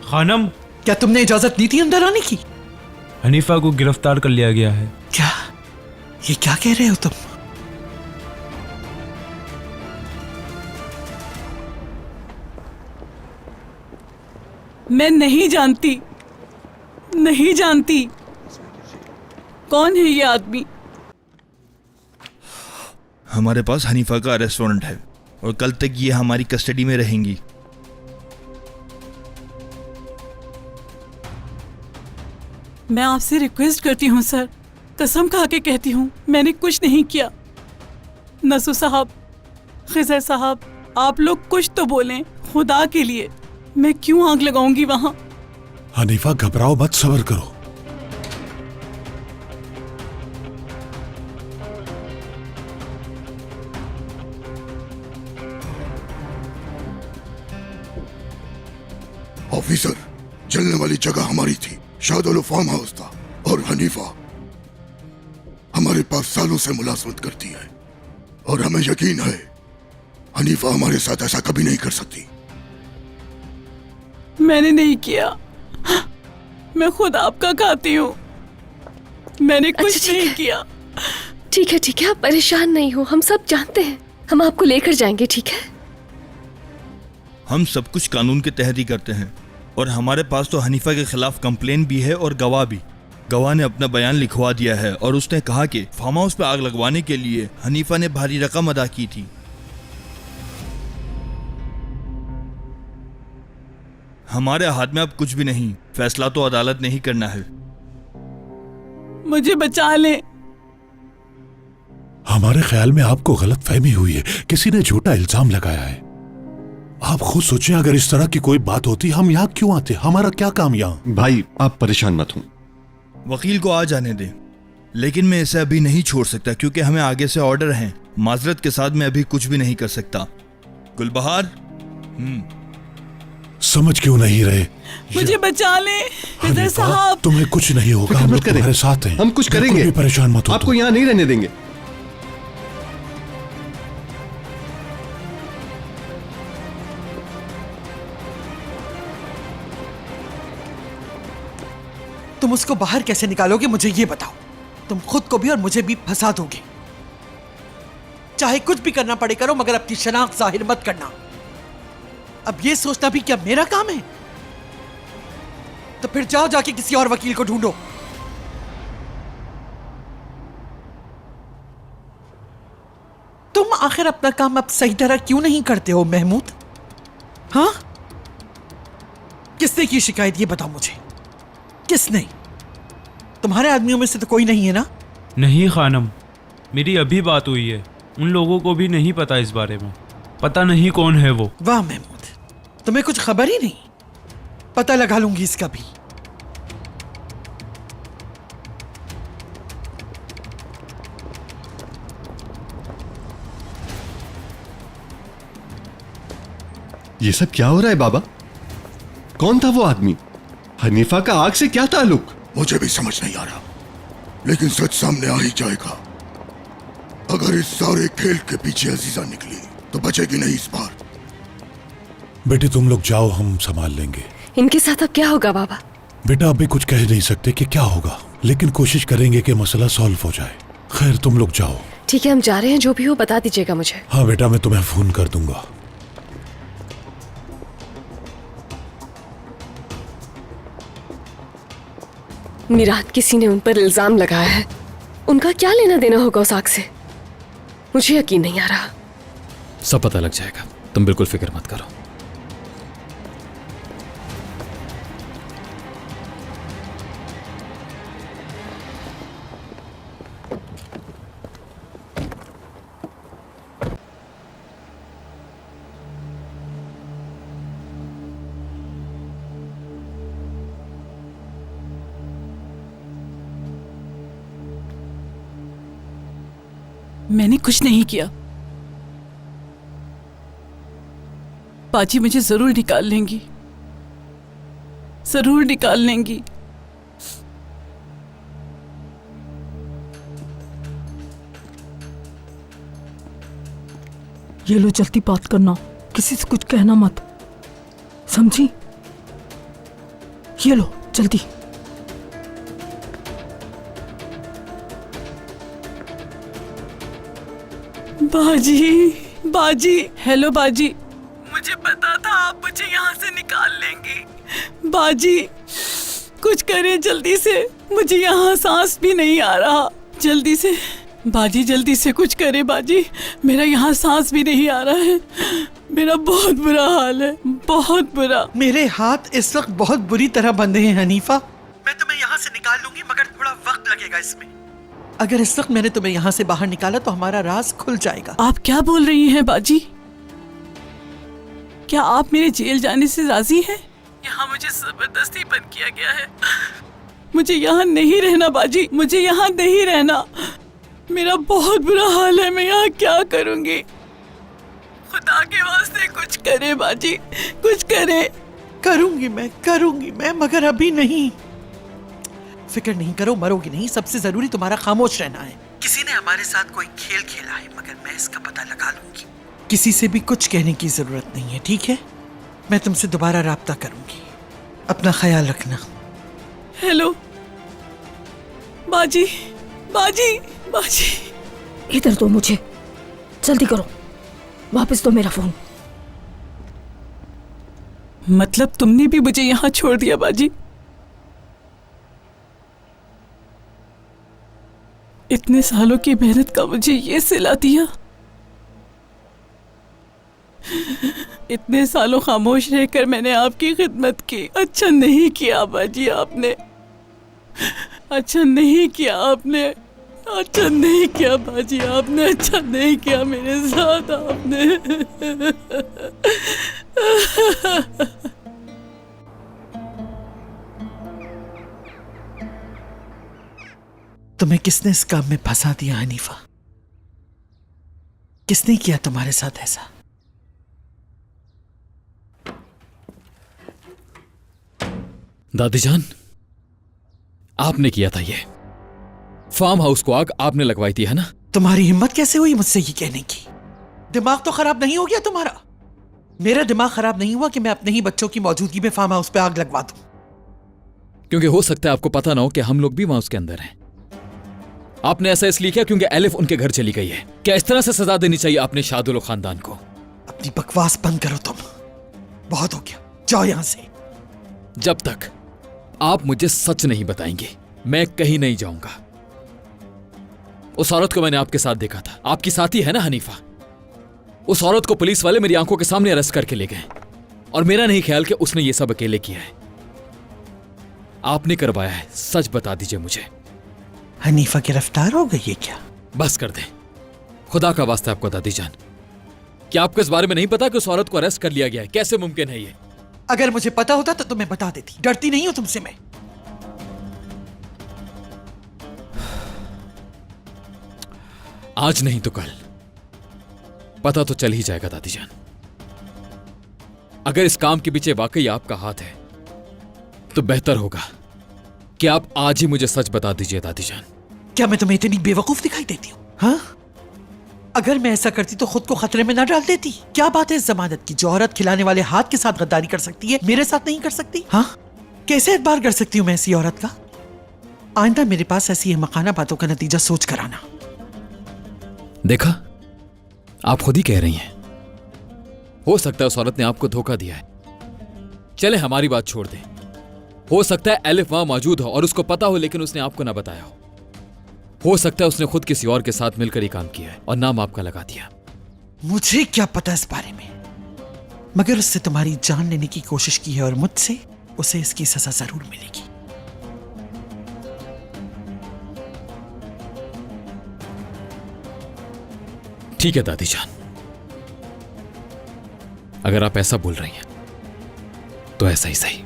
खानम, क्या तुमने इजाजत दी थी अंदर आने की? हनीफा को गिरफ्तार कर लिया गया है। क्या? ये क्या कह रहे हो तुम? मैं नहीं जानती, नहीं जानती कौन है ये आदमी। हमारे पास हनीफा का अरेस्ट वारंट है और कल तक ये हमारी कस्टडी में रहेंगी। मैं आपसे रिक्वेस्ट करती हूँ सर, कसम खा के कहती हूँ मैंने कुछ नहीं किया। नसू साहब, खिजर साहब, आप लोग कुछ तो बोलें खुदा के लिए। मैं क्यों आग लगाऊंगी वहां? हनीफा घबराओ मत, सब्र करो। ऑफिसर, जलने वाली जगह हमारी थी, शादोलो फार्म हाउस था, और हनीफा हमारे पास सालों से मुलाजमत करती है और हमें यकीन है हनीफा हमारे साथ ऐसा कभी नहीं कर सकती। मैंने नहीं किया, मैं खुद आपका खाती हूँ, मैंने कुछ नहीं किया। ठीक है, आप परेशान नहीं हो, हम सब जानते हैं, हम आपको लेकर जाएंगे, ठीक है? हम सब कुछ कानून के तहत ही करते हैं और हमारे पास तो हनीफा के खिलाफ कंप्लेन भी है और गवाह भी। गवाह ने अपना बयान लिखवा दिया है और उसने कहा कि फार्म हाउस पर आग लगवाने के लिए हनीफा ने भारी रकम अदा की थी। हमारे हाथ में अब कुछ भी नहीं, फैसला तो अदालत ने ही करना है। मुझे बचा ले। हमारे ख्याल में आपको गलतफहमी हुई है, किसी ने झूठा इल्जाम लगाया है। आप खुद सोचें, अगर इस तरह की कोई बात होती हम यहाँ क्यों आते? हमारा क्या काम यहाँ? भाई आप परेशान मत हो, वकील को आ जाने दें, लेकिन मैं इसे अभी नहीं छोड़ सकता क्योंकि हमें आगे से ऑर्डर हैं। माजरत के साथ मैं अभी कुछ भी नहीं कर सकता। गुलबहार, समझ क्यों नहीं रहे? मुझे बचा ले खिजर साहब। तुम्हें कुछ नहीं होगा, हम लोग तुम्हारे साथ हैं। हम कुछ करेंगे, भी परेशान मत हो, आपको यहाँ नहीं रहने देंगे। तुम उसको बाहर कैसे निकालोगे मुझे ये बताओ। तुम खुद को भी और मुझे भी फंसा दोगे। चाहे कुछ भी करना पड़े करो, मगर अपनी शनाख्त जाहिर मत करना। अब ये सोचना भी क्या मेरा काम है? तो फिर जाओ जाके किसी और वकील को ढूंढो। तुम आखिर अपना काम अब सही तरह क्यों नहीं करते हो महमूद? हाँ, किसने की शिकायत ये बताओ मुझे, किसने? तुम्हारे आदमियों में से तो कोई नहीं है ना? नहीं खानम, मेरी अभी बात हुई है, उन लोगों को भी नहीं पता इस बारे में, पता नहीं कौन है वो। वाह महमूद, तुम्हें कुछ खबर ही नहीं। पता लगा लूंगी इसका भी। ये सब क्या हो रहा है बाबा? कौन था वो आदमी? हनीफा का आग से क्या ताल्लुक? मुझे भी समझ नहीं आ रहा, लेकिन सच सामने आ ही जाएगा। अगर इस सारे खेल के पीछे अजीजा निकली तो बचेगी नहीं इस बार। बेटे तुम लोग जाओ, हम संभाल लेंगे। इनके साथ अब क्या होगा बाबा? बेटा अभी कुछ कह नहीं सकते कि क्या होगा, लेकिन कोशिश करेंगे कि मसला सॉल्व हो जाए। खैर तुम लोग जाओ। ठीक है, हम जा रहे हैं, जो भी हो बता दीजिएगा मुझे। हाँ बेटा, मैं तुम्हें फोन कर दूंगा। मिरात किसी ने उन पर इल्जाम लगाया है, उनका क्या लेना देना होगा उस आग से? मुझे यकीन नहीं आ रहा। सब पता लग जाएगा, तुम बिल्कुल फिक्र मत करो। मैंने कुछ नहीं किया। पाची मुझे जरूर निकाल लेंगी, जरूर निकाल लेंगी। ये लो, जल्दी बात करना, किसी से कुछ कहना मत, समझी? ये लो जल्दी। बाजी, बाजी, हेलो बाजी। मुझे पता था आप मुझे यहाँ से निकाल लेंगी। बाजी, कुछ करें जल्दी से, मुझे यहाँ सांस भी नहीं आ रहा। जल्दी से बाजी, जल्दी से कुछ करे बाजी, मेरा यहाँ सांस भी नहीं आ रहा है। मेरा बहुत बुरा हाल है, बहुत बुरा। मेरे हाथ इस वक्त बहुत बुरी तरह बंधे हैं हनीफा। मैं तुम्हें यहाँ से निकाल लूंगी मगर थोड़ा वक्त लगेगा इसमें। अगर इस वक्त मैंने तुम्हें यहाँ से बाहर निकाला तो हमारा राज खुल जाएगा। आप क्या बोल रही हैं बाजी? क्या आप मेरे जेल जाने से राजी हैं? यहाँ मुझे जबरदस्ती बंद किया गया है। मुझे यहाँ नहीं रहना बाजी, मुझे यहाँ नहीं रहना। मेरा बहुत बुरा हाल है, मैं यहाँ क्या करूँगी? खुदा के वास्ते कुछ करे बाजी, कुछ करे। करूंगी मैं, मगर अभी नहीं। फिक्र नहीं करो, मरोगी नहीं। सबसे जरूरी तुम्हारा खामोश रहना है। किसी ने हमारे साथ कोई खेल खेला है मगर मैं इसका पता लगा लूंगी। किसी से भी कुछ कहने की जरूरत नहीं है, ठीक है? मैं तुमसे दोबारा राब्ता करूंगी। अपना ख्याल रखना। हेलो बाजी, बाजी, बाजी। इधर दो मुझे, जल्दी करो, वापस दो मेरा फोन। मतलब तुमने भी मुझे यहाँ छोड़ दिया बाजी? इतने सालों की मेहनत का मुझे ये सिला दिया। इतने सालों खामोश रहकर मैंने आपकी खिदमत की। अच्छा नहीं किया बाजी आपने, अच्छा नहीं किया आपने, अच्छा नहीं किया बाजी आपने, अच्छा नहीं किया मेरे साथ आपने। तुम्हें किसने इस काम में फंसा दिया हनीफा? किसने किया तुम्हारे साथ ऐसा? दादी जान, आपने किया था ये। फार्म हाउस को आग आपने लगवाई थी, है ना? तुम्हारी हिम्मत कैसे हुई मुझसे ये कहने की? दिमाग तो खराब नहीं हो गया तुम्हारा? मेरा दिमाग खराब नहीं हुआ कि मैं अपने ही बच्चों की मौजूदगी में फार्म हाउस पे आग लगवा दूं। क्योंकि हो सकता है आपको पता ना हो कि हम लोग भी वहां उसके अंदर हैं। आपने ऐसा इसलिए किया क्योंकि एलिफ उनके घर चली गई है। क्या इस तरह से सजा देनी चाहिए आपने शादुल खानदान को? अपनी बकवास बंद करो तुम, बहुत हो गया, जाओ यहां से। जब तक आप मुझे सच नहीं बताएंगे मैं कहीं नहीं जाऊंगा। उस औरत को मैंने आपके साथ देखा था, आपकी साथी है ना हनीफा? उस औरत को पुलिस वाले मेरी आंखों के सामने अरेस्ट करके ले गए और मेरा नहीं ख्याल कि उसने ये सब अकेले किया है। आपने करवाया है, सच बता दीजिए मुझे। हनीफा गिरफ्तार हो गई है क्या? बस कर दें, खुदा का वास्ता आपको दादी जान। क्या आपको इस बारे में नहीं पता कि उस औरत को अरेस्ट कर लिया गया है? कैसे मुमकिन है ये? अगर मुझे पता होता तो तुम्हें बता देती। डरती नहीं हूं तुमसे मैं। आज नहीं तो कल पता तो चल ही जाएगा दादी जान। अगर इस काम के पीछे वाकई आपका हाथ है तो बेहतर होगा कि आप आज ही मुझे सच बता दीजिए दादी जान। क्या मैं तुम्हें इतनी बेवकूफ दिखाई देती हूँ? हाँ, अगर मैं ऐसा करती तो खुद को खतरे में ना डाल देती। क्या बात है इस जमानत की? जो औरत खिलाने वाले हाथ के साथ गद्दारी कर सकती है, मेरे साथ नहीं कर सकती? हाँ, कैसे एतबार कर सकती हूँ मैं ऐसी औरत का? आइंदा मेरे पास ऐसी अहमकाना बातों का नतीजा सोच कर आना। देखा, आप खुद ही कह रही हैं। हो सकता है उस औरत ने आपको धोखा दिया है। चले हमारी बात छोड़ दें। हो सकता है एलिफ वहां मौजूद हो और उसको पता हो लेकिन उसने आपको ना बताया हो सकता है उसने खुद किसी और के साथ मिलकर ही काम किया है और नाम आपका लगा दिया। मुझे क्या पता इस बारे में, मगर उससे तुम्हारी जान लेने की कोशिश की है और मुझसे उसे इसकी सजा जरूर मिलेगी। ठीक है दादी जान, अगर आप ऐसा बोल रही हैं तो ऐसा ही सही।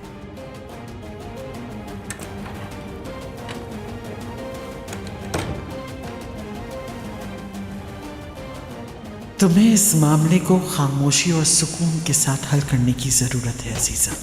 तुम्हें इस मामले को खामोशी और सुकून के साथ हल करने की जरूरत है अजीजा।